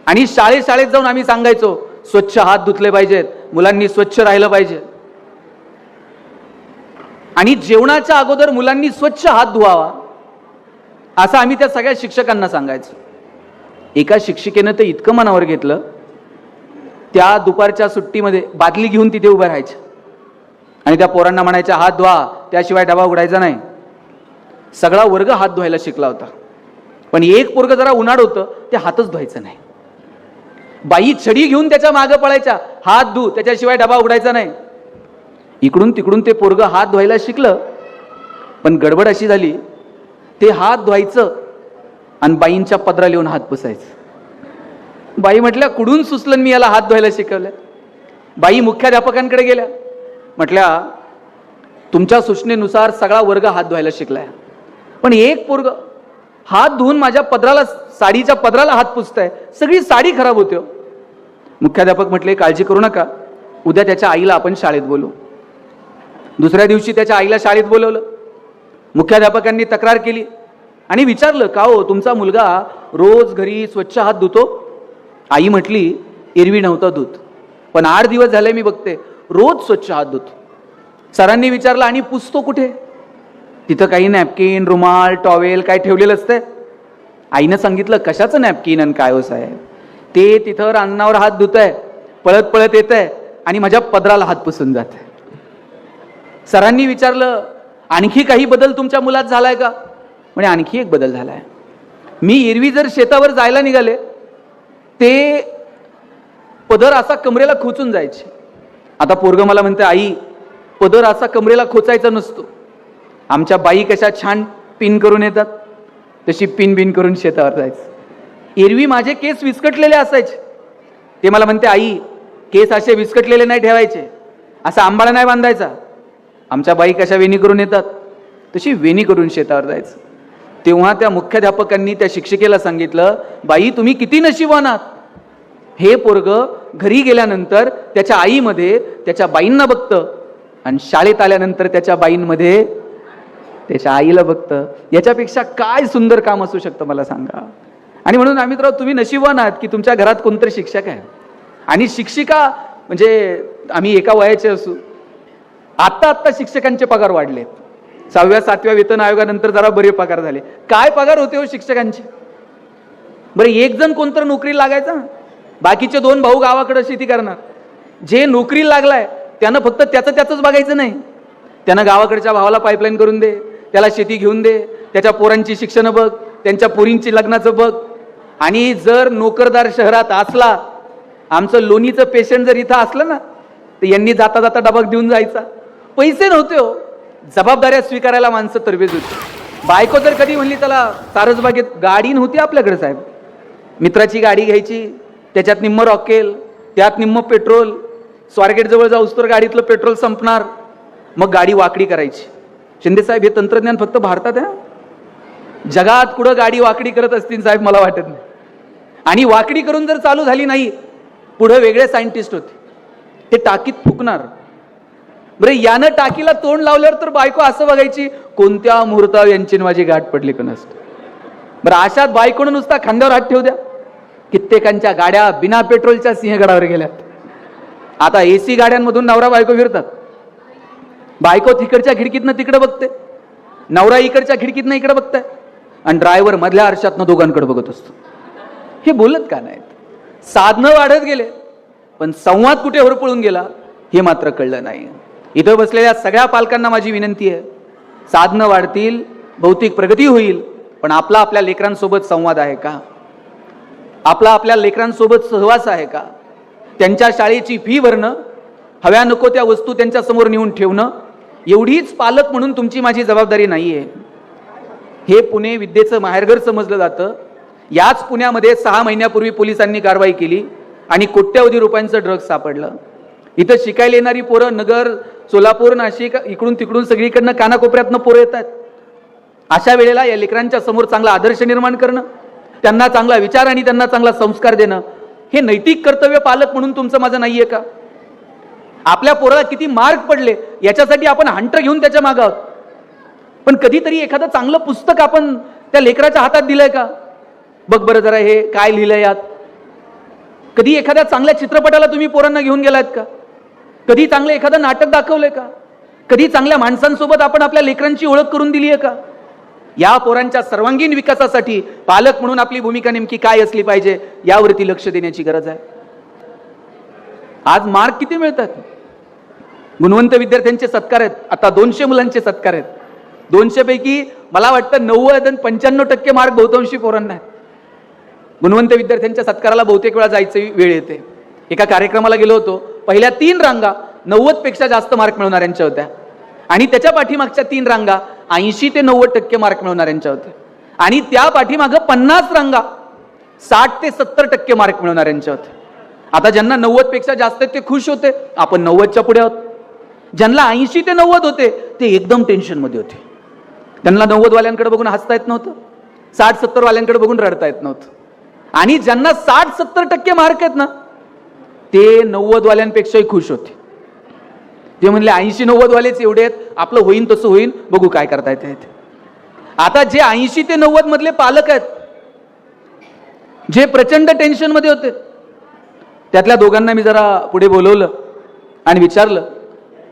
आणि शाळेत जाऊन आम्ही सांगायचो स्वच्छ हात धुतले पाहिजेत, मुलांनी स्वच्छ राहिलं पाहिजे, आणि जेवणाच्या अगोदर मुलांनी स्वच्छ हात धुवावा असं आम्ही त्या सगळ्या शिक्षकांना सांगायचो. एका शिक्षिकेनं ते इतकं मनावर घेतलं, त्या दुपारच्या सुट्टीमध्ये बादली घेऊन तिथे उभ्या राहायच्या आणि त्या पोरांना म्हणायच्या हात धुवा, त्याशिवाय डबा उघडायचा नाही. सगळा वर्ग हात धुवायला शिकला होता, पण एक पोरग जरा उन्हाळ होतं, ते हातच धुवायचं नाही. बाई छडी घेऊन त्याच्या मागे पळायच्या, हात धु, त्याच्याशिवाय डबा उघडायचा नाही. इकडून तिकडून ते पोरग हात धुवायला शिकलं, पण गडबड अशी झाली, ते हात धुवायचं आणि बाईंच्या पदराला येऊन हात पुसायचं. बाई म्हटल्या कुठून सुचलं मी याला हात धुवायला शिकवलं. बाई मुख्याध्यापकांकडे गेल्या, म्हटल्या तुमच्या सूचनेनुसार सगळा वर्ग हात धुवायला शिकलाय, पण एक पोरग हात धुवून माझ्या पदराला, साडीच्या पदराला हात पुसताय, सगळी साडी खराब होते. मुख्याध्यापक म्हटले काळजी करू नका, उद्या त्याच्या आईला आपण शाळेत बोलू. दुसऱ्या दिवशी त्याच्या आईला शाळेत बोलवलं. मुख्याध्यापकांनी तक्रार केली आणि विचारलं का हो तुमचा मुलगा रोज घरी स्वच्छ हात धुतो? आई म्हटली एरवी नव्हता धुत, पण 8 दिवस झाले मी बघते रोज स्वच्छ हात धुतो. सरांनी विचारलं आणि पुसतो कुठे? तिथं काही नॅपकिन, रुमाल, टॉवेल काय ठेवलेलं असतंय? आईनं सांगितलं कशाचं नॅपकिन आणि काय हो साहेब, ते तिथं रांजणावर हात धुत आहे, पळत पळत येत आहे आणि माझ्या पदराला हात पुसून जात आहे. सरांनी विचारलं आणखी काही बदल तुमच्या मुलात झालाय का? म्हणजे आणखी एक बदल झालाय. मी एरवी जर शेतावर जायला निघाले, ते पदर असा कमरेला खोचून जायचे. आता पोरग मला म्हणते आई पदर असा कमरेला खोचायचा नसतो. आमच्या बाई कशा छान पिन करून येतात, तशी पिन बिन करून शेतावर जायचं. एरवी माझे केस विस्कटलेले असायचे, ते मला म्हणते आई केस असे विस्कटलेले नाही ठेवायचे, असा आंबाळा नाही बांधायचा. आमच्या बाई कशा वेणी करून येतात, तशी वेणी करून शेतावर जायचं. तेव्हा त्या मुख्याध्यापकांनी त्या शिक्षिकेला सांगितलं बाई तुम्ही किती नशीबवान आहात, हे पोरग घरी गेल्यानंतर त्याच्या आईमध्ये त्याच्या बाईंना बघतं आणि शाळेत आल्यानंतर त्याच्या बाईंमध्ये त्याच्या आईला बघतं. याच्यापेक्षा काय सुंदर काम असू शकतं मला सांगा. आणि म्हणून अमितराव तुम्ही नशीबवान आहात की तुमच्या घरात कोणतरी शिक्षक आहे. आणि शिक्षिका म्हणजे आम्ही एका वयाचे असू, आत्ता शिक्षकांचे पगार वाढले. 6व्या 7व्या वेतन आयोगानंतर जरा बरे पगार झाले. काय पगार होते हो शिक्षकांचे? बरं एक जण कोणतरी नोकरी लागायचा, बाकीचे 2 भाऊ गावाकडे शेती करणार. जे नोकरी लागलाय त्यानं फक्त त्याच बघायचं नाही, त्यानं गावाकडच्या भावाला पाईपलाईन करून दे, त्याला शेती घेऊन दे, त्याच्या पोरांची शिक्षण बघ, त्यांच्या पोरींची लग्नाचं बघ. आणि जर नोकरदार शहरात असला, आमचं लोणीचं पेशंट जर इथं असलं ना, तर यांनी जाता जाता डबा देऊन जायचा. पैसे नव्हते हो, जबाबदाऱ्या स्वीकारायला माणसं तरबेज होती. बायको जर कधी म्हणली त्याला सारसबागेत, गाडी नव्हती आपल्याकडे साहेब, मित्राची गाडी घ्यायची, त्याच्यात निम्म रॉकेल, त्यात निम्म पेट्रोल, स्वारगेट जवळ जाऊस तर गाडीतलं पेट्रोल संपणार, मग गाडी वाकडी करायची. शिंदे साहेब हे तंत्रज्ञान फक्त भारतात आहे, जगात कुठं गाडी वाकडी करत असतील साहेब मला वाटत नाही. आणि वाकडी करून जर चालू झाली नाही, पुढे वेगळे सायंटिस्ट होते, ते टाकीत फुकणार. बरं यानं टाकीला तोंड लावल्यावर तर बायको असं बघायची कोणत्या मुहूर्तावर यांची माझी गाठ पडली का नसतो. बरं अशात बायकोनं नुसता खांद्यावर हात ठेवू द्या, कित्येकांच्या गाड्या बिना पेट्रोलच्या सिंहगडावर गेल्यात. आता एसी गाड्यांमधून नवरा बायको फिरतात. बायको तिकडच्या खिडकीतनं तिकडे बघते, नवरा इकडच्या खिडकीतनं इकडे बघताय, आणि ड्रायव्हर मधल्या आरशातनं दोघांकडे बघत असतो. हे बोलत का नाहीत? साधनं वाढत गेले, पण संवाद कुठे होरपळून गेला हे मात्र कळलं नाही. इथं बसलेल्या सगळ्या पालकांना माझी विनंती आहे, साधनं वाढतील, भौतिक प्रगती होईल, पण आपला आपल्या लेकरांसोबत संवाद आहे का? आपला आपल्या लेकरांसोबत सहवास आहे का? त्यांच्या शाळेची फी भरणं, हव्या नको त्या वस्तू त्यांच्या समोर नेऊन ठेवणं, एवढीच पालक म्हणून तुमची माझी जबाबदारी नाहीये. हे पुणे विद्येचं माहेरघर समजलं जातं. याच पुण्यामध्ये 6 महिन्यापूर्वी पोलिसांनी कारवाई केली आणि कोट्यवधी रुपयांचं ड्रग्ज सापडलं. इथं शिकायला येणारी पोरं नगर, सोलापूर, नाशिक, इकडून तिकडून सगळीकडनं कानाकोपऱ्यातनं पोरं येतात. अशा वेळेला या लेकरांच्या समोर चांगला आदर्श निर्माण करणं, त्यांना चांगला विचार आणि त्यांना चांगला संस्कार देणं, हे नैतिक कर्तव्य पालक म्हणून तुमचं माझं नाहीये का? आपल्या पोराला किती मार्क पडले याच्यासाठी आपण हंटर घेऊन त्याच्या मागे आहोत, पण कधीतरी एखादं चांगलं पुस्तक आपण त्या लेकराच्या हातात दिलंय का? बघ बरं जरा हे काय लिहिलंय यात. कधी एखाद्या चांगल्या चित्रपटाला तुम्ही पोरांना घेऊन गेलात का? कधी चांगलं एखादं नाटक दाखवलंय का? कधी चांगल्या माणसांसोबत आपण आपल्या लेकरांची ओळख करून दिली आहे का? या पोरांच्या सर्वांगीण विकासासाठी पालक म्हणून आपली भूमिका नेमकी काय असली पाहिजे यावरती लक्ष देण्याची गरज आहे. आज मार्क किती मिळतात? गुणवंत विद्यार्थ्यांचे सत्कार आहेत. आता 200 मुलांचे सत्कार आहेत. 200 पैकी मला वाटतं 90 आणि 95% मार्क बहुतांशी पोरांना आहेत. गुणवंत विद्यार्थ्यांच्या सत्काराला बहुतेक वेळा जायची वेळ येते. एका कार्यक्रमाला गेलो होतो, पहिल्या 3 रांगा 90 पेक्षा जास्त मार्क मिळवणाऱ्यांच्या होत्या आणि त्याच्या पाठीमागच्या 3 रांगा 80 ते 90% मार्क मिळवणाऱ्यांच्या होत्या आणि त्या पाठीमागं 50 रांगा 60 ते 70% मार्क मिळवणाऱ्यांच्या होत्या. आता ज्यांना 90 पेक्षा जास्त आहेत ते खुश होते, आपण 90च्या पुढे आहोत. ज्यांना 80 ते 90 होते ते एकदम टेन्शन मध्ये होते. त्यांना 90 वाल्यांकडे बघून हसता येत नव्हतं, 60-70 वाल्यांकडे बघून रडता येत नव्हतं. आणि ज्यांना 60-70% मार्क आहेत ना ते 90 वाल्यांपेक्षाही खुश होते. ते म्हणले 80-90 वालेच एवढे आहेत, आपलं होईन तसं होईन, बघू काय करता येते. आता जे 80 ते 90 मधले पालक आहेत, जे प्रचंड टेन्शन मध्ये होते, त्यातल्या दोघांना मी जरा पुढे बोलवलं आणि विचारलं,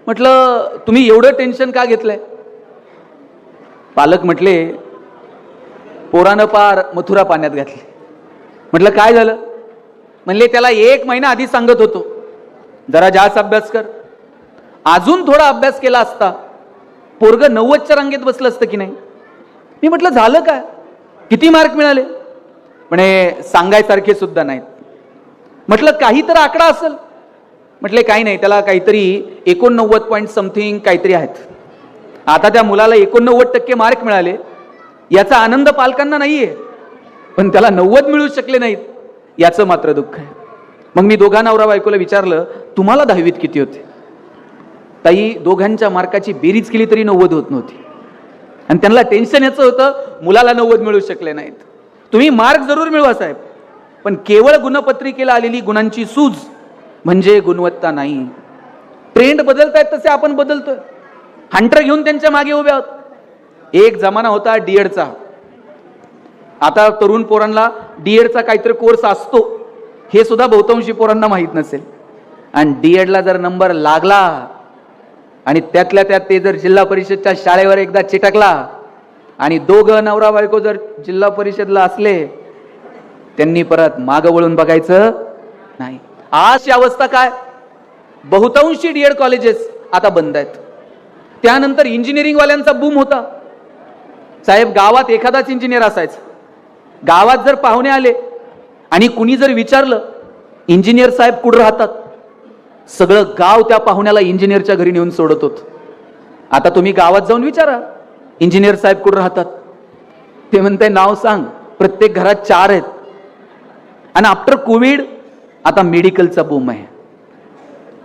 म्हटलं तुम्ही एवढं टेन्शन का घेतलंय? पालक म्हटले, पोरानं पार मथुरा पाण्यात घातली. म्हटलं काय झालं? म्हणले त्याला 1 महिना आधी सांगत होतो जरा जास्त अभ्यास कर, अजून थोडा अभ्यास केला असता पोरग 90च्या रांगेत बसलं असतं की नाही. मी म्हटलं झालं काय, किती मार्क मिळाले? म्हणे सांगायसारखे सुद्धा नाहीत. म्हटलं काही तर आकडा असेल? म्हटले काही नाही, त्याला काहीतरी 89 पॉईंट समथिंग काहीतरी आहेत. आता त्या मुलाला 89% मार्क मिळाले, याचा आनंद पालकांना नाहीये, पण त्याला 90 मिळू शकले नाहीत याचं मात्र दुःख आहे. मग मी दोघा नवरा बायकोला विचारलं, तुम्हाला 10वीत किती होते? ताई दोघांच्या मार्काची बेरीज केली तरी 90 होत नव्हती आणि त्यांना टेन्शन याचं होतं, मुलाला 90 मिळू शकले नाहीत. तुम्ही मार्क जरूर मिळवा साहेब, पण केवळ गुणपत्रिकेला आलेली गुणांची सूज म्हणजे गुणवत्ता नाही. ट्रेंड बदलतायत तसे आपण बदलतोय. हंटर घेऊन त्यांच्या मागे उभे आहोत. एक जमाना होता डीएडचा. आता तरुण पोरांना डीएडचा काहीतरी कोर्स असतो हे सुद्धा बहुतांशी पोरांना माहीत नसेल. आणि डीएडला जर नंबर लागला आणि त्यातल्या त्यात ते जर जिल्हा परिषदच्या शाळेवर एकदा चिटकला आणि दोघं नवरा बायको जर जिल्हा परिषदला असले, त्यांनी परत मागं वळून बघायचं नाही. अशी अवस्था काय? बहुतांशी डीएड कॉलेजेस आता बंद आहेत. त्यानंतर इंजिनिअरिंग वाल्यांचा बूम होता. साहेब गावात एखादाच इंजिनियर असायचा. गावात जर पाहुणे आले आणि कुणी जर विचारलं इंजिनियर साहेब कुठं राहतात, सगळं गाव त्या पाहुण्याला इंजिनियरच्या घरी नेऊन सोडत होत. आता तुम्ही गावात जाऊन विचारा इंजिनियर साहेब कुठं राहतात, ते म्हणते नाव सांग, प्रत्येक घरात 4 आहेत. आणि आफ्टर कोविड आता मेडिकलचा बूम आहे.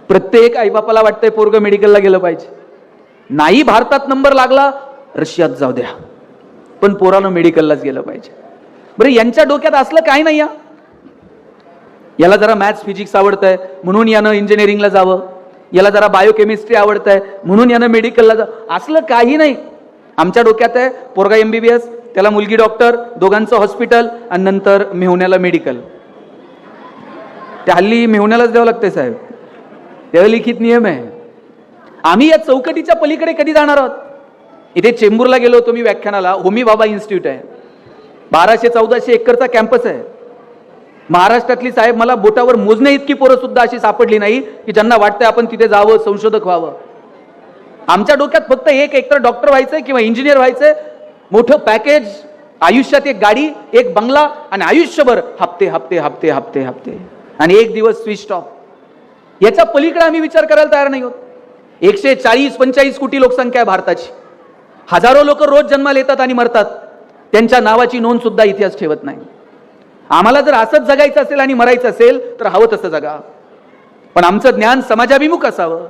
प्रत्येक आईबापाला वाटतंय पोरग मेडिकलला गेलं पाहिजे. नाही भारतात नंबर लागला रशियात जाऊ द्या, पण पोरानं मेडिकललाच गेलं पाहिजे. बरं यांच्या डोक्यात असलं काय नाही. याला जरा मॅथ्स फिजिक्स आवडतंय म्हणून यानं इंजिनिअरिंगला जावं, याला जरा बायोकेमिस्ट्री आवडतंय म्हणून यानं मेडिकलला जावं, असलं काही नाही. आमच्या डोक्यात आहे पोरगा MBBS, त्याला मुलगी डॉक्टर, दोघांचं हॉस्पिटल आणि नंतर मेहुण्याला मेडिकल. त्या हल्ली मेहुण्यालाच द्यावं लागतंय साहेब, तेव्हा लिखित नियम आहे. आम्ही या चौकटीच्या पलीकडे कधी जाणार आहोत? इथे चेंबूरला गेलो होतो मी व्याख्यानाला. होमी बाबा इन्स्टिट्यूट आहे, 1200-1400 एकरचा कॅम्पस आहे. महाराष्ट्रातली साहेब मला बोटावर मोजणे इतकी पोरं सुद्धा अशी सापडली नाही की ज्यांना वाटतंय आपण तिथे जावं, संशोधक व्हावं. आमच्या डोक्यात फक्त एक तर डॉक्टर व्हायचंय किंवा इंजिनियर व्हायचंय, मोठं पॅकेज, आयुष्यात एक गाडी, एक बंगला आणि आयुष्यभर हप्ते हप्ते हप्ते हप्ते हप्ते आणि एक दिवस स्विच ऑफ. याच्या पलीकडे आम्ही विचार करायला तयार नाही होत. 140-45 कोटी लोकसंख्या आहे भारताची. हजारो लोक रोज जन्माला येतात आणि मरतात, त्यांच्या नावाची नोंद सुद्धा इतिहास ठेवत नाही. आम्हाला जर असंच जगायचं असेल आणि मरायचं असेल तर हवं तसं जगा, पण आमचं ज्ञान समाजाभिमुख असावं,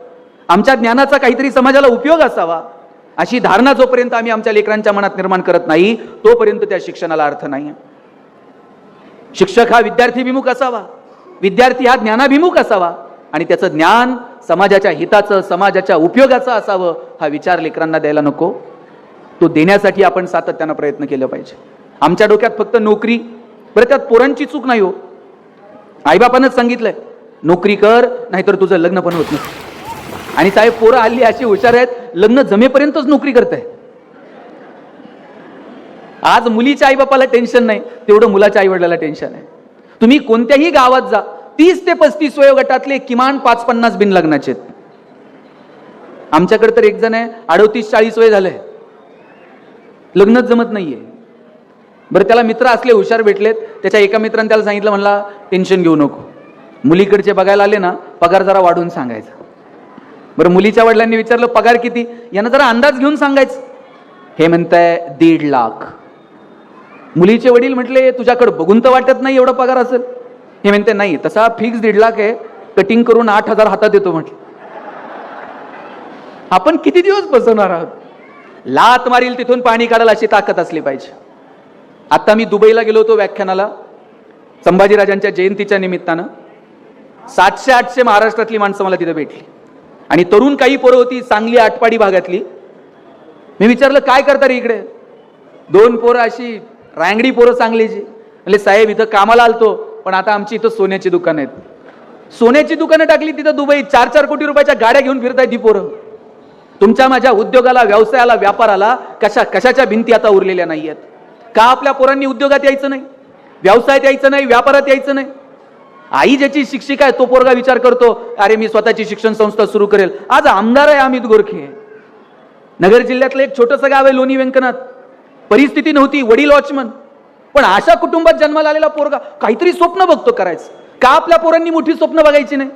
आमच्या ज्ञानाचा काहीतरी समाजाला उपयोग असावा. अशी धारणा जोपर्यंत आम्ही आमच्या लेकरांच्या मनात निर्माण करत नाही तोपर्यंत त्या शिक्षणाला अर्थ नाही. शिक्षक हा विद्यार्थीभिमुख असावा, विद्यार्थी हा ज्ञानाभिमुख असावा आणि त्याचं ज्ञान समाजाच्या हिताचं, समाजाच्या उपयोगाचं असावं. हा विचार लेकरांना द्यायला नको, तो देण्यासाठी आपण सातत्यानं प्रयत्न केले पाहिजे. आमच्या डोक्यात फक्त नोकरी. बरं त्यात पोरांची चूक नाही हो. आईबापानंच सांगितलंय नोकरी कर, नाहीतर तुझं लग्न पण होत नाही. आणि साहेब पोरं हल्ली अशी हुशार आहेत, लग्न जमेपर्यंतच नोकरी करताय. आज मुलीच्या आईबापाला टेन्शन नाही तेवढं मुलाच्या आईवडिलाला टेन्शन आहे. तुम्ही कोणत्याही गावात जा, 30 ते 35 वयोगटातले किमान 5-50 बिन लग्नाचे. आमच्याकडे तर एक जण आहे 38-40 वय झालंय, लग्नच जमत नाहीये. बरं त्याला मित्र असले हुशार भेटलेत, त्याच्या एका मित्राने त्याला सांगितलं, म्हणला टेन्शन घेऊ नको, मुलीकडचे बघायला आले ना पगार जरा वाढवून सांगायचा. बरं मुलीच्या वडिलांनी विचारलं पगार किती, यांना जरा अंदाज घेऊन सांगायचं. हे म्हणताय 1.5 लाख. मुलीचे वडील म्हटले तुझ्याकडे बघून तर वाटत नाही एवढा पगार असेल. हे म्हणते नाही तसा फिक्स 1.5 लाख आहे, कटिंग करून 8,000 हातात देतो म्हटलं. आपण किती दिवस बसवणार आहोत? लात मारील तिथून पाणी काढायला अशी ताकद असली पाहिजे. आता मी दुबईला गेलो होतो व्याख्यानाला, संभाजीराजांच्या जयंतीच्या निमित्तानं. 700-800 महाराष्ट्रातली माणसं मला तिथे भेटली आणि तरुण काही पोरं होती सांगली आटपाडी भागातली. मी विचारलं काय करता रे इकडे? 2 पोरं अशी रांगडी पोरं सांगलीची. म्हणजे साहेब इथं कामाला आलतो, पण आता आमची इथं सोन्याची दुकान आहेत. सोन्याची दुकानं टाकली तिथं दुबईत, 4-4 कोटी रुपयाच्या गाड्या घेऊन फिरताय ती पोरं. तुमच्या माझ्या उद्योगाला, व्यवसायाला, व्यापाराला कशाच्या भिंती आता उरलेल्या नाहीयेत का? आपल्या पोरांनी उद्योगात यायचं नाही, व्यवसायात यायचं नाही, व्यापारात यायचं नाही. आई ज्याची शिक्षिका आहे तो पोरगा विचार करतो अरे मी स्वतःची शिक्षण संस्था सुरू करेल. आज आमदार आहे अमित गोरखे. नगर जिल्ह्यातलं एक छोटंसं गाव आहे लोणी व्यंकनाथ. परिस्थिती नव्हती, वडील वॉचमन, पण अशा कुटुंबात जन्माला आलेला पोरगा काहीतरी स्वप्न बघतो करायचं. का आपल्या पोरांनी मोठी स्वप्न बघायची नाही?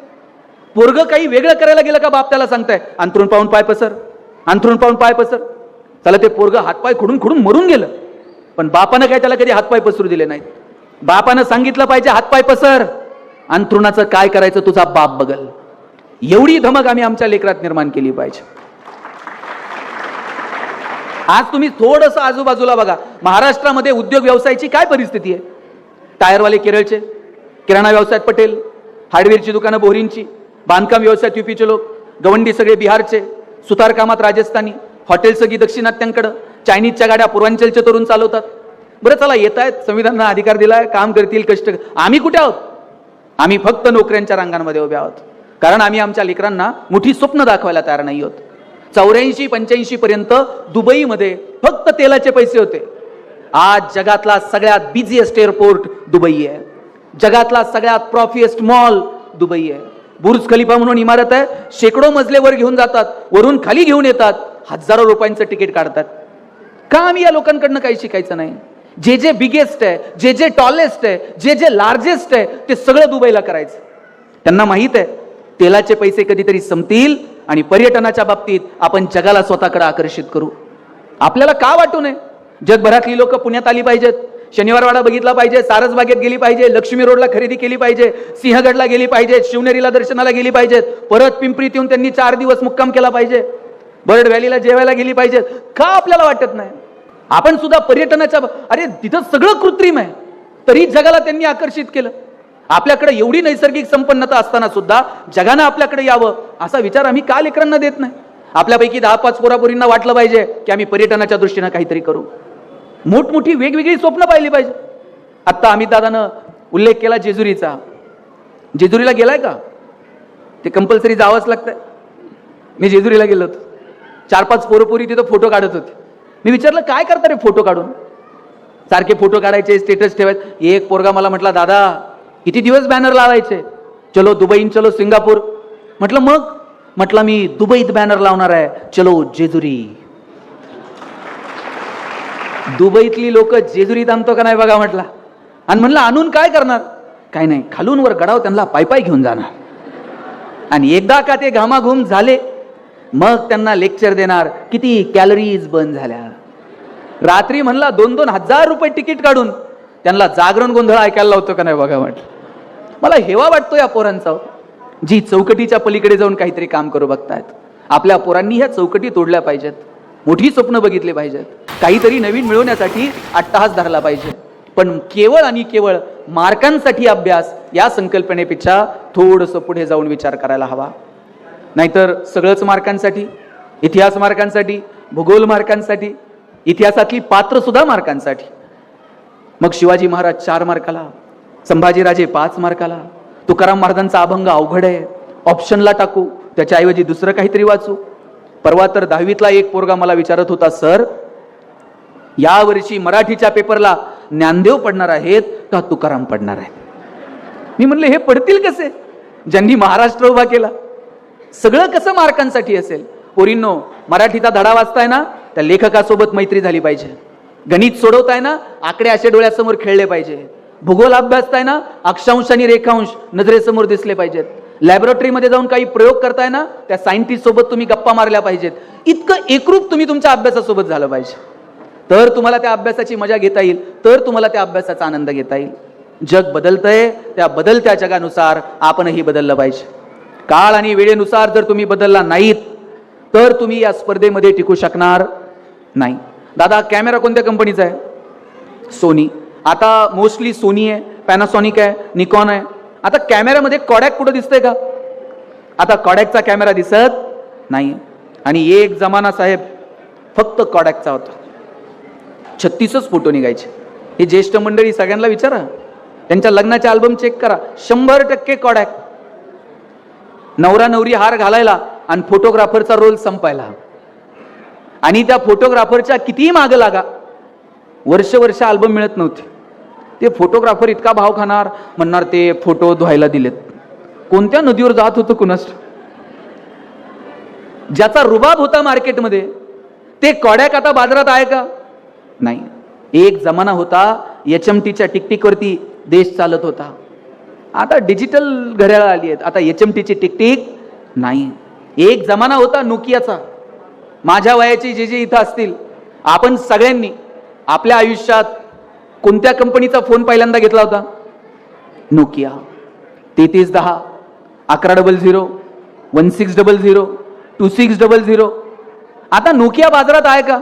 पोरग काही वेगळं करायला गेलं का बाप त्याला सांगताय अंथरून पाहून पाय पसर, अंथरून पाहून पाय पसर. त्याला ते पोरग हातपाय खुडून खुडून मरून गेलं, पण बापानं काय त्याला कधी हातपाय पसरू दिले नाहीत. बापानं सांगितलं पाहिजे हातपाय पसर, अंथरुणाचं काय करायचं तुझा बाप बघल. एवढी धमक आम्ही आमच्या लेकरात निर्माण केली पाहिजे. आज तुम्ही थोडंसं आजूबाजूला बघा, महाराष्ट्रामध्ये उद्योग व्यवसायाची काय परिस्थिती आहे. टायरवाले केरळचे, किराणा व्यवसायात पटेल, हार्डवेअरची दुकानं बोरींची, बांधकाम व्यवसायात युपीचे लोक, गवंडी सगळे बिहारचे, सुतार कामात राजस्थानी, हॉटेल सगळी दक्षिणात्यांकडं, चायनीजच्या गाड्या पूर्वांचलचे तरुण चालवतात. बरं चला येत आहेत, संविधानानं अधिकार दिलाय, काम करतील, कष्ट. आम्ही कुठे आहोत? आम्ही फक्त नोकऱ्यांच्या रांगांमध्ये उभे आहोत, कारण आम्ही आमच्या लेकरांना मोठी स्वप्न दाखवायला तयार नाही आहोत. 84-85 पर्यंत दुबईमध्ये फक्त तेलाचे पैसे होते. आज जगातला सगळ्यात बिझीएस्ट एअरपोर्ट दुबई आहे, जगातला सगळ्यात प्रॉफिएस्ट मॉल दुबई आहे. बुर्ज खलिफा म्हणून इमारत आहे, शेकडो मजले वर घेऊन जातात, वरून खाली घेऊन येतात, हजारो रुपयांचं तिकीट काढतात. का आम्ही या लोकांकडनं काही शिकायचं नाही? जे बिगेस्ट आहे, जे टॉलेस्ट आहे, जे लार्जेस्ट आहे, ते सगळं दुबईला करायचं. त्यांना माहित आहे तेलाचे पैसे कधीतरी संपतील आणि पर्यटनाच्या बाबतीत आपण जगाला स्वतःकडे आकर्षित करू. आपल्याला का वाटू नये? जगभरातली लोक पुण्यात आली पाहिजेत, शनिवारवाडा बघितला पाहिजे, सारसबागेत गेली पाहिजे, लक्ष्मी रोडला खरेदी केली पाहिजे, सिंहगडला गेली पाहिजे, शिवनेरीला दर्शनाला गेली पाहिजेत, परत पिंपरीत येऊन त्यांनी 4 दिवस मुक्काम केला पाहिजे, बर्ड व्हॅलीला जेवायला गेली पाहिजेत. का आपल्याला वाटत नाही? आपण सुद्धा पर्यटनाच्या, अरे तिथं सगळं कृत्रिम आहे, तरी जगाला त्यांनी आकर्षित केलं. आपल्याकडे एवढी नैसर्गिक संपन्नता असताना सुद्धा जगानं आपल्याकडे यावं असा विचार आम्ही का लेकरांना देत नाही? आपल्यापैकी 10-5 पोरापोरींना वाटलं पाहिजे की आम्ही पर्यटनाच्या दृष्टीनं काहीतरी करू, मोठमोठी वेगवेगळी स्वप्न पाहिली पाहिजे. आता अमित दादानं उल्लेख केला जेजुरीचा. जेजुरीला गेलाय का? ते कंपल्सरी जावंच लागतंय. मी जेजुरीला गेलो होतो, 4-5 पोरपोरी तिथं फोटो काढत होते. मी विचारलं काय करता रे फोटो काढून? सारखे फोटो काढायचे, स्टेटस ठेवायचे. एक पोरगा मला म्हटला दादा किती दिवस बॅनर लावायचे, चलो दुबई, चलो सिंगापूर. म्हटलं मग? म्हटलं मी दुबईत बॅनर लावणार आहे, चलो जेजुरी. दुबईतली लोक जेजुरीत आणतो का नाही बघा म्हटला. आणि म्हणलं आणून काय करणार? काय नाही, खालून वर गडाव त्यांना पायपाय घेऊन जाणार, आणि एकदा का ते घामाघूम झाले मग त्यांना लेक्चर देणार किती कॅलरीज बर्न झाल्या. रात्री म्हणला 2-2 हजार रुपये तिकीट काढून त्यांना जागरण गोंधळ ऐकायला लावतो का नाही बघा म्हटलं. मला हेवा वाटतो या पोरांचा, जी चौकटीच्या पलीकडे जाऊन काहीतरी काम करू बघतायत. आपल्या पोरांनी ह्या चौकटी तोडल्या पाहिजेत, मोठी स्वप्न बघितली पाहिजेत, काहीतरी नवीन मिळवण्यासाठी अट्टहास धरला पाहिजे. पण केवळ आणि केवळ मार्कांसाठी अभ्यास या संकल्पनेपेक्षा थोडंसं पुढे जाऊन विचार करायला हवा. नाहीतर सगळंच मार्कांसाठी, इतिहास मार्कांसाठी, भूगोल मार्कांसाठी, इतिहासातली पात्र सुद्धा मार्कांसाठी. मग शिवाजी महाराज 4 मार्काला, संभाजीराजे 5 मार्काला, तुकाराम महाराजांचा अभंग अवघड आहे, ऑप्शनला टाकू, त्याच्याऐवजी दुसरं काहीतरी वाचू. परवा तर 10वीतला एक पोरगा मला विचारत होता, सर या वर्षी मराठीच्या पेपरला ज्ञानदेव पडणार आहेत का तुकाराम पडणार आहेत? मी म्हणले हे पडतील कसे, ज्यांनी महाराष्ट्र उभा केला. सगळं कसं मार्कांसाठी असेल? पोरींनो, मराठीचा धडा वाचताय ना, त्या लेखकासोबत मैत्री झाली पाहिजे. गणित सोडवताय ना, आकडे असे डोळ्यासमोर खेळले पाहिजे. भूगोल अभ्यासताय ना, अक्षांश आणि रेखांश नजरेसमोर दिसले पाहिजेत. लॅबोरेटरीमध्ये जाऊन काही प्रयोग करताय ना, त्या सायंटिस्ट सोबत तुम्ही गप्पा मारल्या पाहिजेत. इतकं एकरूप तुम्ही तुमच्या अभ्यासासोबत झालं पाहिजे, तर तुम्हाला त्या अभ्यासाची मजा घेता येईल, तर तुम्हाला त्या अभ्यासाचा आनंद घेता येईल. जग बदलतंय, त्या बदलत्या जगानुसार आपणही बदललं पाहिजे. काळ आणि वेळेनुसार जर तुम्ही बदलला नाहीत तर तुम्ही या स्पर्धेमध्ये टिकू शकणार नाही. दादा, कॅमेरा कोणत्या कंपनीचा आहे? सोनी. आता मोस्टली सोनी आहे, पॅनासॉनिक आहे, निकॉन आहे. आता कॅमेऱ्यामध्ये कॉडॅक कुठं दिसतंय का? आता कॉडॅकचा कॅमेरा दिसत नाही. आणि एक जमाना साहेब फक्त कॉडॅकचा होता, 36च फोटो निघायचे. हे ज्येष्ठ मंडळी सगळ्यांना विचारा, त्यांच्या लग्नाचे अल्बम चेक करा, 100% कॉडॅक. नवरा नवरी हार घालायला आणि फोटोग्राफरचा रोल संपायला. आणि त्या फोटोग्राफरच्या कितीही मागं लागा, वर्ष अल्बम मिळत नव्हते. ते फोटोग्राफर इतका भाव खाणार, म्हणणार ते फोटो धुवायला दिलेत. कोणत्या नदीवर जात होतं कुणास? ज्याचा रुबाब होता मार्केटमध्ये ते कॉडॅक आता बाजारात आहे का? नाही. एक जमाना होता HMTच्या टिकटिकवरती देश चालत होता. आता डिजिटल घड्याळ आली आहेत, आता HMTची टिकटिक नाही. एक जमाना होता नोकियाचा. माझ्या वयाची जे जे इथं असतील, आपण सगळ्यांनी आपल्या आयुष्यात कोणत्या कंपनीचा फोन पहिल्यांदा घेतला होता? नोकिया. 3310, 1100, 1600, 2600. आता नोकिया बाजारात आहे का?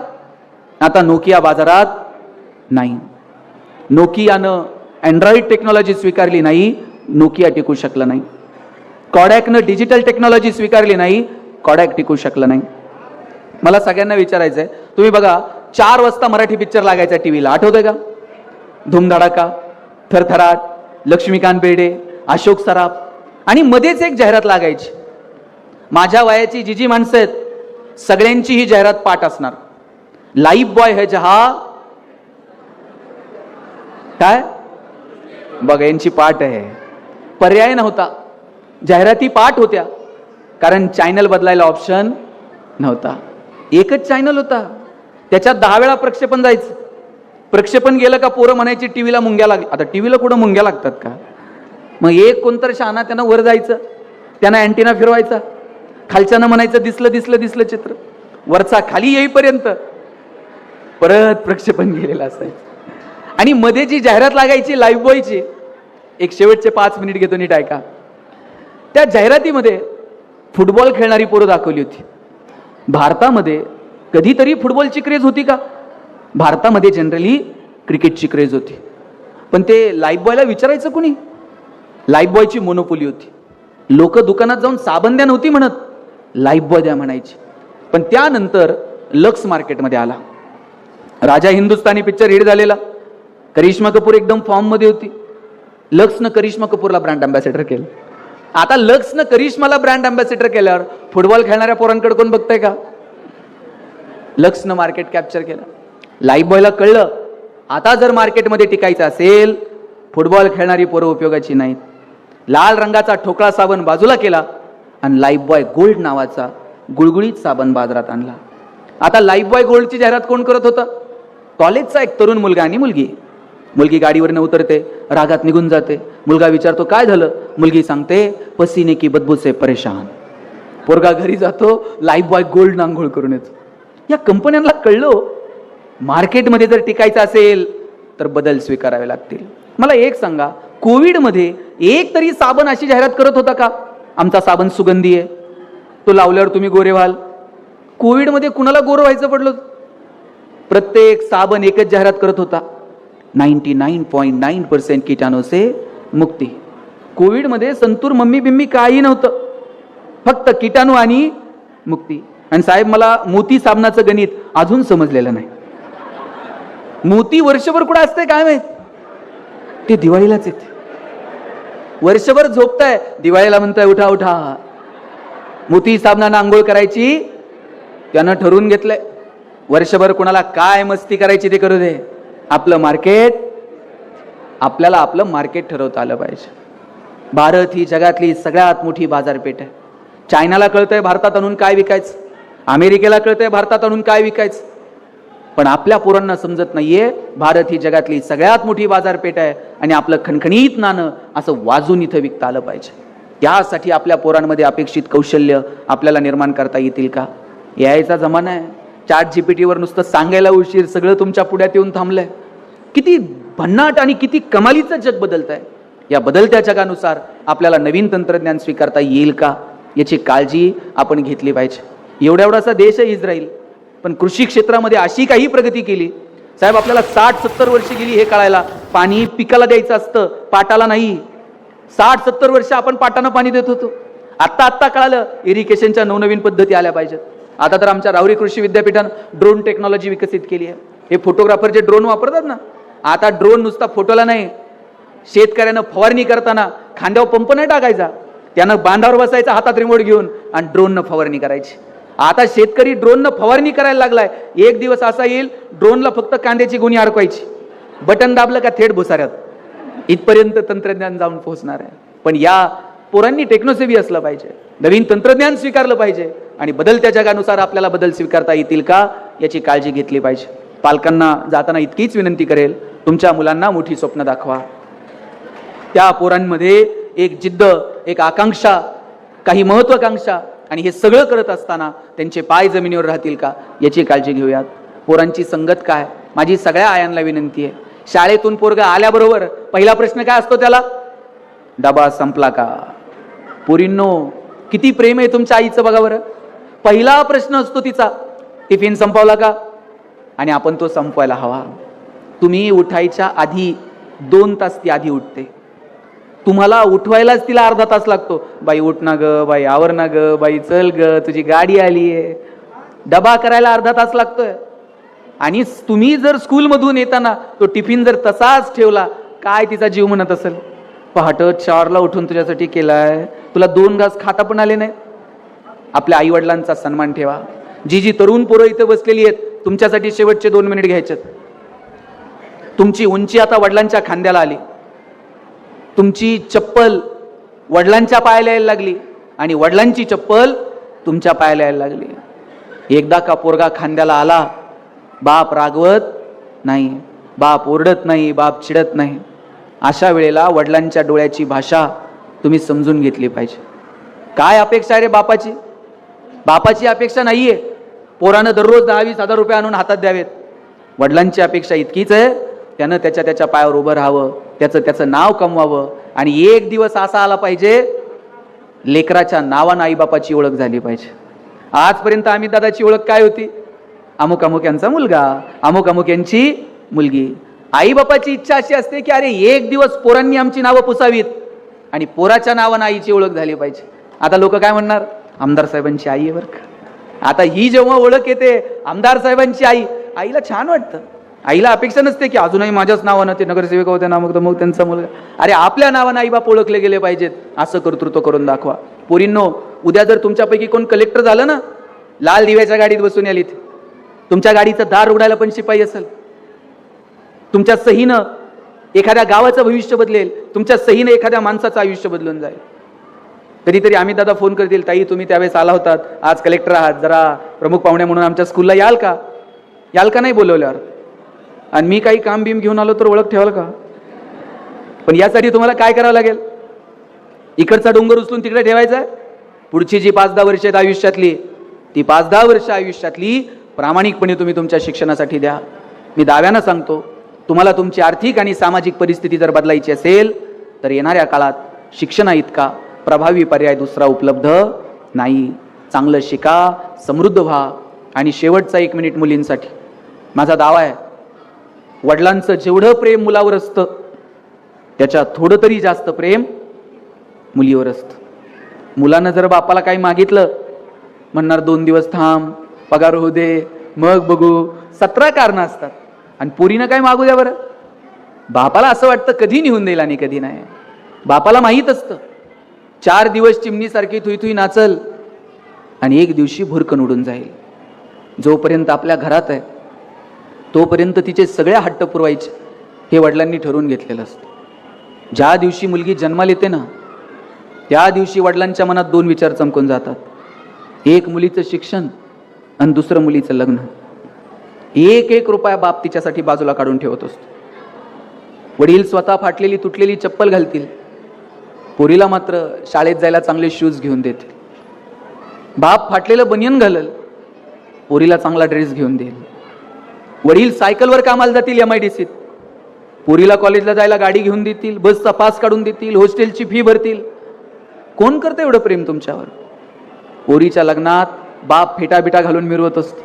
आता नोकिया बाजारात नाही. नोकियानं अँड्रॉइड टेक्नॉलॉजी स्वीकारली नाही, नोकिया टिकू शकलं नाही. कॉडॅकनं डिजिटल टेक्नॉलॉजी स्वीकारली नाही, कॉडॅक टिकू शकलं नाही. मला सगळ्यांना विचारायचंय, तुम्ही बघा 4 वाजता मराठी पिक्चर लागायचा टीव्हीला, आठवतंय का? धूमधडाका, थरथराट, लक्ष्मीकांत बेर्डे, अशोक सराफ, आणि मध्येच एक जाहिरात लागायची. माझ्या वयाची जी जी माणसं आहेत सगळ्यांची ही जाहिरात पाठ असणार. लाईफ बॉय है जहा, काय बघा यांची पाठ आहे. पर्याय नव्हता, जाहिराती पाठ होत्या, कारण चॅनल बदलायला ऑप्शन नव्हता. एकच चॅनल होता, त्याच्यात 10 वेळा प्रक्षेपण जायचं. प्रक्षेपण गेलं का पोरं म्हणायची टीव्हीला मुंग्या लागली. आता टीव्हीला कुठं मुंग्या लागतात का? मग एक कोणतर शहाणा त्यानं वर जायचं, त्यानं अँटिना फिरवायचा, खालच्यानं म्हणायचं दिसलं दिसलं दिसलं चित्र, वरचा खाली येईपर्यंत परत प्रक्षेपण गेलेलं असायचं. आणि मध्ये जी जाहिरात लागायची लाईफ बॉयची, एक शेवटचे 5 मिनिट घेतो, नीट ऐका. त्या जाहिरातीमध्ये फुटबॉल खेळणारी पोरं दाखवली होती. भारतामध्ये कधीतरी फुटबॉलची क्रेज होती का? भारतामध्ये जनरली क्रिकेटची क्रेज होती. पण ते लाईफ बॉयला विचारायचं कुणी? लाईफ बॉयची मोनोपोली होती. लोक दुकानात जाऊन साबण द्या नव्हती म्हणत, लाईफ बॉय द्या म्हणायची. पण त्यानंतर लक्स मार्केटमध्ये आला. राजा हिंदुस्तानी पिक्चर हिट झालेला, करिश्मा कपूर एकदम फॉर्म मध्ये होती. लक्सनं करिश्मा कपूरला ब्रँड अँबॅसेडर केलं. आता लक्सनं करिश्माला ब्रँड अँबॅसेडर केल्यावर फुटबॉल खेळणाऱ्या पोरांकडे कोण बघताय का? लक्सनं मार्केट कॅप्चर केलं. लाईफ बॉयला कळलं, आता जर मार्केटमध्ये टिकायचं असेल, फुटबॉल खेळणारी पोरं उपयोगाची नाहीत. लाल रंगाचा ठोकळा साबण बाजूला केला आणि लाईफ बॉय गोल्ड नावाचा गुळगुळीत साबण बाजारात आणला. आता लाईफ बॉय गोल्डची जाहिरात कोण करत होतं? कॉलेजचा एक तरुण मुलगा आणि मुलगी. मुलगी गाडीवरनं उतरते, रागात निघून जाते. मुलगा विचारतो काय झालं? मुलगी सांगते पसीने की बदबू से परेशान. पोरगा घरी जातो, लाईफ बॉय गोल्ड आंघोळ करून येतो. या कंपन्यांना कळलं, मार्केटमध्ये जर टिकायचं असेल तर बदल स्वीकारावे लागतील. मला एक सांगा, कोविडमध्ये एक तरी साबण अशी जाहिरात करत होता का? आमचा साबण सुगंधी आहे, तो लावल्यावर तुम्ही गोरे व्हाल. कोविडमध्ये कुणाला गोर व्हायचं पडलं? प्रत्येक साबण एकच जाहिरात करत होता, 99.9% कीटाणू से मुक्ती. कोविडमध्ये संतूर मम्मी बिम्मी काही नव्हतं, फक्त कीटाणू आणि मुक्ती. आणि साहेब, मला मोती साबणाचं गणित अजून समजलेलं नाही. मोती वर्षभर कुठं असते काय माहित? ते दिवाळीलाच येते. वर्षभर झोपताय, दिवाळीला म्हणताय उठा उठा. मोती साबणानं आंघोळ करायची त्यानं ठरवून घेतलंय. वर्षभर कोणाला काय मस्ती करायची ते करू दे, आपलं मार्केट, आपल्याला आपलं मार्केट ठरवता आलं पाहिजे. भारत ही जगातली सगळ्यात मोठी बाजारपेठ आहे. चायनाला कळतंय भारतात आणून काय विकायचं, अमेरिकेला कळतंय भारतात आणून काय विकायचं, पण आपल्या पोरांना समजत नाहीये भारत ही जगातली सगळ्यात मोठी बाजारपेठ आहे आणि आपलं खणखणीत नाणं असं वाजून इथं विकता आलं पाहिजे. त्यासाठी आपल्या पोरांमध्ये अपेक्षित कौशल्य आपल्याला निर्माण करता येतील का? यायचा जमाना आहे. ChatGPT वर नुसतं सांगायला उशीर, सगळं तुमच्या पुढ्यात येऊन थांबलंय. किती भन्नाट आणि किती कमालीचं जग बदलत आहे. या बदलत्या जगानुसार आपल्याला नवीन तंत्रज्ञान स्वीकारता येईल का याची काळजी आपण घेतली पाहिजे. एवढासा देश आहे इस्रायल, पण कृषी क्षेत्रामध्ये अशी काही प्रगती केली साहेब, आपल्याला 60-70 वर्ष गेली हे कळायला. पाणी पिकाला द्यायचं असतं, पाटाला नाही. 60-70 वर्ष आपण पाटानं पाणी देत होतो. आत्ता कळालं इरिगेशनच्या नवनवीन पद्धती आल्या पाहिजेत. आता तर आमच्या राहुरी कृषी विद्यापीठानं ड्रोन टेक्नॉलॉजी विकसित केली आहे. हे फोटोग्राफर जे ड्रोन वापरतात ना, आता ड्रोन नुसता फोटोला नाही, शेतकऱ्यानं फवारणी करताना खांद्यावर पंप नाही टाकायचा, त्यानं बांधावर बसायचा हातात रिमोट घेऊन आणि ड्रोननं फवारणी करायची. आता शेतकरी ड्रोननं फवारणी करायला लागलाय. एक दिवस असा येईल ड्रोनला फक्त कांद्याची गुणी अडकवायची, बटन दाबलं का थेट भुसाऱ्यात. इथपर्यंत तंत्रज्ञान जाऊन पोहोचणार आहे. पण या पोरांनी टेक्नोसेव्ही असलं पाहिजे, नवीन तंत्रज्ञान स्वीकारलं पाहिजे आणि बदलत्या जगानुसार आपल्याला बदल स्वीकारता येतील का याची काळजी घेतली पाहिजे. पालकांना जाताना इतकीच विनंती करेल, तुमच्या मुलांना मोठी स्वप्न दाखवा. त्या पोरांमध्ये एक जिद्द, एक आकांक्षा, काही महत्वाकांक्षा, आणि हे सगळं करत असताना त्यांचे पाय जमिनीवर राहतील का याची काळजी घेऊयात. पोरांची संगत काय, माझी सगळ्या आयांना विनंती आहे. शाळेतून पोरगा आल्याबरोबर पहिला प्रश्न काय असतो त्याला, डबा संपला का? पोरींनो, किती प्रेम आहे तुमच्या आईचं बघा बरं. पहिला प्रश्न असतो तिचा, टिफिन संपवला का? आणि आपण तो संपवायला हवा. तुम्ही उठायच्या आधी 2 तास ती आधी उठते. तुम्हाला उठवायलाच तिला अर्धा तास लागतो. बाई उठ ना ग, बाई आवर ना ग, बाई चल ग, तुझी गाडी आली आहे. डबा करायला अर्धा तास लागतोय. आणि तुम्ही जर स्कूलमधून येताना तो टिफिन जर तसाच ठेवला, काय तिचा जीव म्हणत असेल, पहाटे 4ला उठून तुझ्यासाठी केलाय, तुला 2 घास खाता पण आले नाही. आपल्या आई वडिलांचा सन्मान ठेवा. जी तरुण पोरं इथे बसलेली आहेत, तुमच्यासाठी शेवटचे 2 मिनिट घ्यायचे. तुमची उंची आता वडिलांच्या खांद्याला आली, तुमची चप्पल वडिलांच्या पायाला यायला लागली आणि वडिलांची चप्पल तुमच्या पायाला यायला लागली. एकदा का पोरगा खांद्याला आला, बाप रागवत नाही, बाप ओरडत नाही, बाप चिडत नाही. अशा वेळेला वडिलांच्या डोळ्याची भाषा तुम्ही समजून घेतली पाहिजे. काय अपेक्षा आहे रे बापाची? बापाची अपेक्षा नाहीये पोरानं दररोज 10-20 हजार रुपये आणून हातात द्यावेत. वडिलांची अपेक्षा इतकीच आहे, त्यानं त्याच्या पायावर उभं राहावं, त्याचं नाव कमवावं. आणि एक दिवस असा आला पाहिजे, लेकराच्या नावानं आईबापाची ओळख झाली पाहिजे. आजपर्यंत आम्ही दादाची ओळख काय होती, अमुक अमुक यांचा मुलगा, अमुक अमुक यांची मुलगी. आईबापाची इच्छा अशी असते की अरे एक दिवस पोरांनी आमची नावं पुसावीत आणि पोराच्या नावानं आईची ओळख झाली पाहिजे. आता लोक काय म्हणणार, आमदार साहेबांची आई आहे बरं का. आता ही जेव्हा ओळख येते आमदार साहेबांची आई, आईला छान वाटतं. आईला अपेक्षा नसते की अजूनही माझ्याच नावानं ते नगरसेवक होते ना, मग त्यांचा मुलगा. अरे आपल्या नावानं आई बाप ओळखले गेले पाहिजेत, असं कर्तृत्व करून दाखवा. पोरींनो, उद्या जर तुमच्यापैकी कोण कलेक्टर झालं ना, लाल दिव्याच्या गाडीत बसून यालीत, तुमच्या गाडीचं दार उघडायला पण शिपाई असेल. तुमच्या सहीनं एखाद्या गावाचं भविष्य बदलेल, तुमच्या सहीनं एखाद्या माणसाचं आयुष्य बदलून जाईल. कधीतरी आम्ही दादा फोन करतील, ताई तुम्ही त्यावेळेस आला होतात, आज कलेक्टर आहात, जरा प्रमुख पाहुणे म्हणून आमच्या स्कूलला याल का? याल का नाही बोलवल्यावर? आणि मी काही काम बीम घेऊन आलो तर ओळख ठेवाल का? पण यासाठी तुम्हाला काय करावं लागेल, इकडचा डोंगर उचलून तिकडे ठेवायचा आहे. पुढची जी 5-10 वर्ष आहेत आयुष्यातली, ती 5-10 वर्ष आयुष्यातली प्रामाणिकपणे तुम्ही तुमच्या शिक्षणासाठी द्या. मी दाव्यानं सांगतो, तुम्हाला तुमची आर्थिक आणि सामाजिक परिस्थिती जर बदलायची असेल तर येणाऱ्या काळात शिक्षणा इतका प्रभावी पर्याय दुसरा उपलब्ध नाही. चांगलं शिका, समृद्ध व्हा. आणि शेवटचा 1 मिनिट मुलींसाठी माझा दावा आहे, वडिलांचं जेवढं प्रेम मुलावर असतं त्याच्या थोडं तरी जास्त प्रेम मुलीवर असतं. मुलानं जर बापाला काही मागितलं, म्हणणार 2 दिवस थांब, पगार होऊ दे, मग बघू, 17 कारणं असतात. आणि पोरीनं काय मागू द्या बरं, बापाला असं वाटतं कधी निघून देईल आणि कधी नाही. बापाला माहीत असतं 4 दिवस चिमणीसारखी थुई नाचल आणि एक दिवशी भुरकन उडून जाईल. जोपर्यंत आपल्या घरात आहे तोपर्यंत तिचे सगळे हट्ट पुरवायचे हे वडिलांनी ठरवून घेतलेलं असतं. ज्या दिवशी मुलगी जन्माला येते ना त्या दिवशी वडिलांच्या मनात 2 विचार चमकून जातात. एक मुलीचं शिक्षण आणि दुसरं मुलीचं लग्न. एक रुपया बाप तिच्यासाठी बाजूला काढून ठेवत असतो. वडील स्वतः फाटलेली तुटलेली चप्पल घालतील, पोरीला मात्र शाळेत जायला चांगले शूज घेऊन देतील. बाप फाटलेलं बनियन घालल, पोरीला चांगला ड्रेस घेऊन देईल. वडील सायकलवर कामाला जातील MIDCत, पोरीला कॉलेजला जायला गाडी घेऊन देतील, बसचा पास काढून देतील, हॉस्टेलची फी भरतील. कोण करतं एवढं प्रेम तुमच्यावर? पोरीच्या लग्नात बाप फेटाबिटा घालून मिरवत असतो.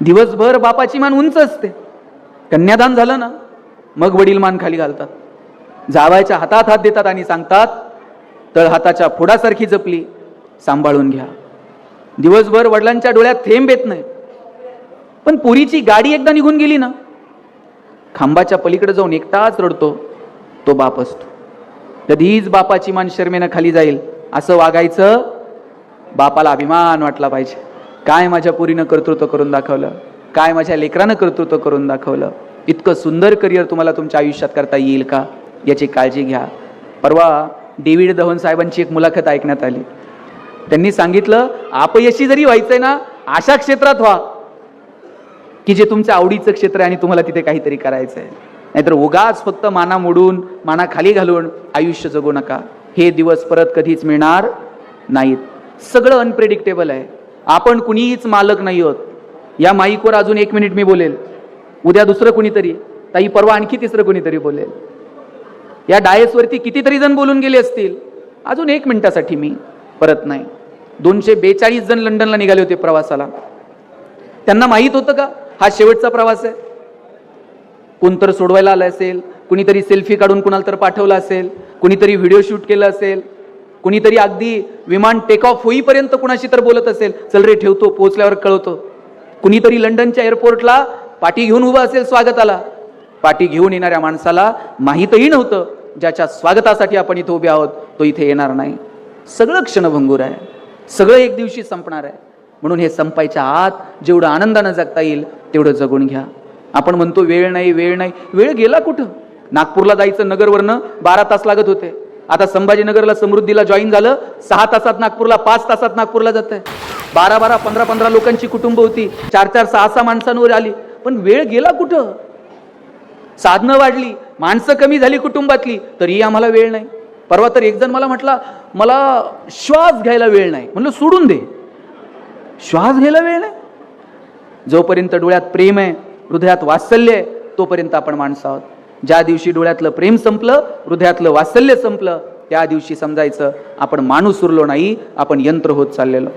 दिवसभर बापाची मान उंच असते. कन्यादान झालं ना मग वडील मान खाली घालतात, जावायच्या हातात हात देतात आणि सांगतात तळहाताच्या फोडासारखी जपली, सांभाळून घ्या. दिवसभर वडिलांच्या डोळ्यात थेंब येत नाही. पण पोरीची गाडी एकदा निघून गेली ना खांबाच्या पलीकडे जाऊन एकटाच रडतो तो बाप असतो. कधीच बापाची मान शर्मेनं खाली जाईल असं वागायचं. बापाला अभिमान वाटला पाहिजे. काय माझ्या पोरीनं कर्तृत्व करून दाखवलं, काय माझ्या लेकरानं कर्तृत्व करून दाखवलं. इतकं सुंदर करिअर तुम्हाला तुमच्या आयुष्यात करता येईल का याची काळजी घ्या. परवा डेव्हिड धवन साहेबांची एक मुलाखत ऐकण्यात आली. त्यांनी सांगितलं अपयशी जरी व्हायचंय ना अशा क्षेत्रात व्हा की जे तुमच्या आवडीचं क्षेत्र आहे आणि तुम्हाला तिथे काहीतरी करायचं आहे. नाहीतर उगाच फक्त माना मोडून माना खाली घालून आयुष्य जगू नका. हे दिवस परत कधीच मिळणार नाहीत. सगळं अनप्रेडिक्टेबल आहे. आपण कुणीच मालक नाही आहोत. या माईकवर अजून 1 मिनिट मी बोलेल, उद्या दुसरं कुणीतरी, ताई परवा आणखी तिसरं कुणीतरी बोलेल. या डायसवरती कितीतरी जण बोलून गेले असतील. अजून 1 मिनिटासाठी मी परत नाही. 242 जण लंडनला निघाले होते प्रवासाला. त्यांना माहीत होतं का हा शेवटचा प्रवास आहे? कोणतर सोडवायला आलं असेल, कुणीतरी सेल्फी काढून कुणाला तर पाठवला असेल, कुणीतरी व्हिडिओ शूट केलं असेल, कुणीतरी अगदी विमान टेक ऑफ होईपर्यंत कुणाशी तर बोलत असेल, चल रे ठेवतो पोहोचल्यावर कळवतो. कुणीतरी लंडनच्या एअरपोर्टला पाठी घेऊन उभा असेल स्वागताला. पाठी घेऊन येणाऱ्या माणसाला माहीतही नव्हतं ज्याच्या स्वागतासाठी आपण इथे उभे आहोत तो इथे येणार नाही. सगळं क्षणभंगूर आहे. सगळं एक दिवशी संपणार आहे. म्हणून हे संपायच्या आत जेवढं आनंदानं जगता येईल तेवढं जगून घ्या. आपण म्हणतो वेळ नाही वेळ नाही, वेळ गेला कुठं? नागपूरला जायचं नगरवरनं 12 तास लागत होते. आता संभाजीनगरला समृद्धीला जॉईन झालं 6 तासात नागपूरला, 5 तासात नागपूरला जात आहे. 12 15 लोकांची कुटुंब होती, 4 6 माणसांवर आली. पण वेळ गेला कुठं? साधनं वाढली, माणसं कमी झाली कुटुंबातली, तरी आम्हाला वेळ नाही. परवा तर एक जण मला म्हटला मला श्वास घ्यायला वेळ नाही. म्हणलं सोडून दे, श्वास घ्यायला वेळ नाही. जोपर्यंत डोळ्यात प्रेम आहे, हृदयात वात्सल्य आहे, तोपर्यंत आपण माणसं आहोत. ज्या दिवशी डोळ्यातलं प्रेम संपलं, हृदयातलं वात्सल्य संपलं, त्या दिवशी समजायचं आपण माणूस उरलो नाही, आपण यंत्र होत चाललेलो.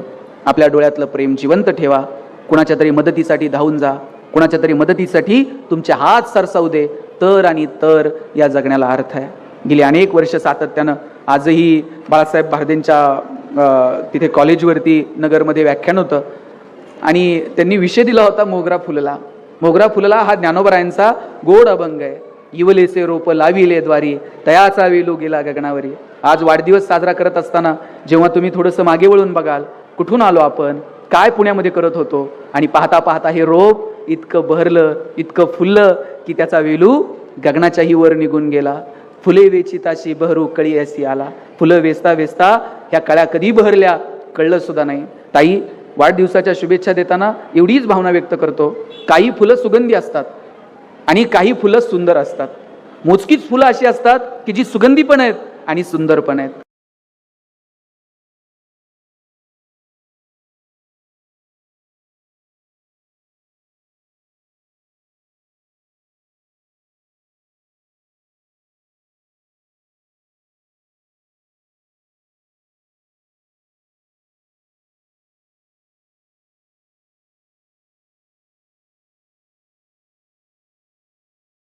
आपल्या डोळ्यातलं प्रेम जिवंत ठेवा. कुणाच्या तरी मदतीसाठी धावून जा, कुणाच्या तरी मदतीसाठी तुमचे हात सरसावू दे. तर आणि तर या जगण्याला अर्थ आहे. गेली अनेक वर्ष सातत्यानं, आजही बाळासाहेब भारदेंच्या तिथे कॉलेजवरती नगरमध्ये व्याख्यान होतं आणि त्यांनी विषय दिला होता मोगरा फुलला. मोगरा फुलला हा ज्ञानोबरायांचा गोड अभंग आहे. इवलेसे रोप लाविले द्वारी, तयाचा वेलू गेला गगनावरी. आज वाढदिवस साजरा करत असताना जेव्हा तुम्ही थोडंसं मागे वळून बघाल, कुठून आलो आपण, काय पुण्यामध्ये करत होतो, आणि पाहता पाहता हे रोप इतकं बहरलं, इतकं फुललं की त्याचा वेलू गगनाच्याही वर निघून गेला. फुले वेचिताशी बहरू कळी अशी आला. फुलं वेचता वेचता ह्या कळ्या कधी बहरल्या कळलं सुद्धा नाही. ताई, वाढदिवसाच्या शुभेच्छा देताना एवढीच भावना व्यक्त करतो, काही फुलं सुगंधी असतात आणि काही फुलं सुंदर असतात. मोजकीच फुलं अशी असतात की जी सुगंधी पण आहेत आणि सुंदर पण आहेत.